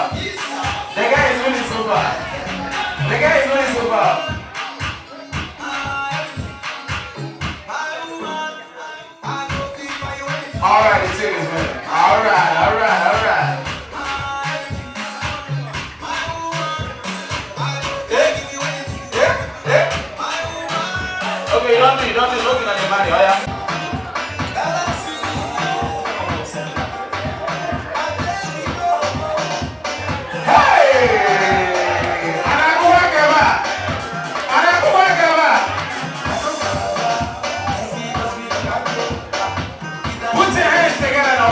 far. The guy is winning so far. The guy is winning so far. Alright, the chick is winning. Alright. Okay, you don't be looking at the money, oh yeah?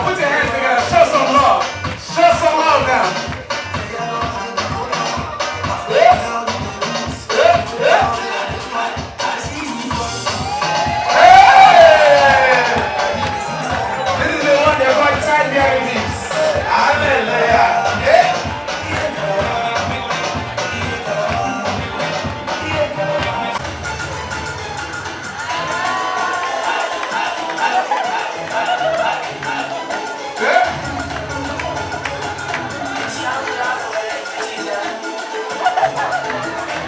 Put your hands together. Show some love. Show some love now. Hey! This is the one they're going to try behind this. Hallelujah. Hey!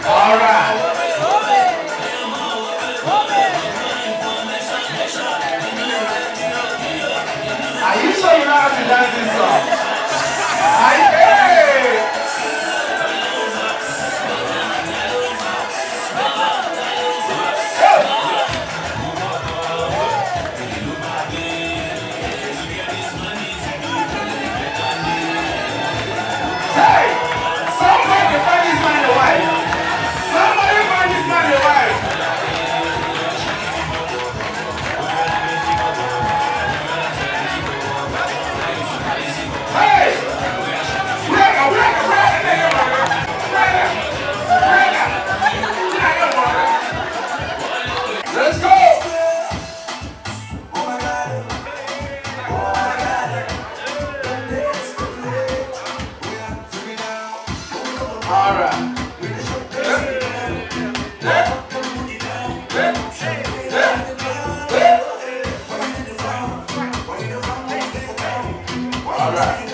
All right. Are you sure you know how to dance this song? Hey! Hey! Somebody find this man a wife. Somebody find this man a wife. Hey! Let's go! All right. All right.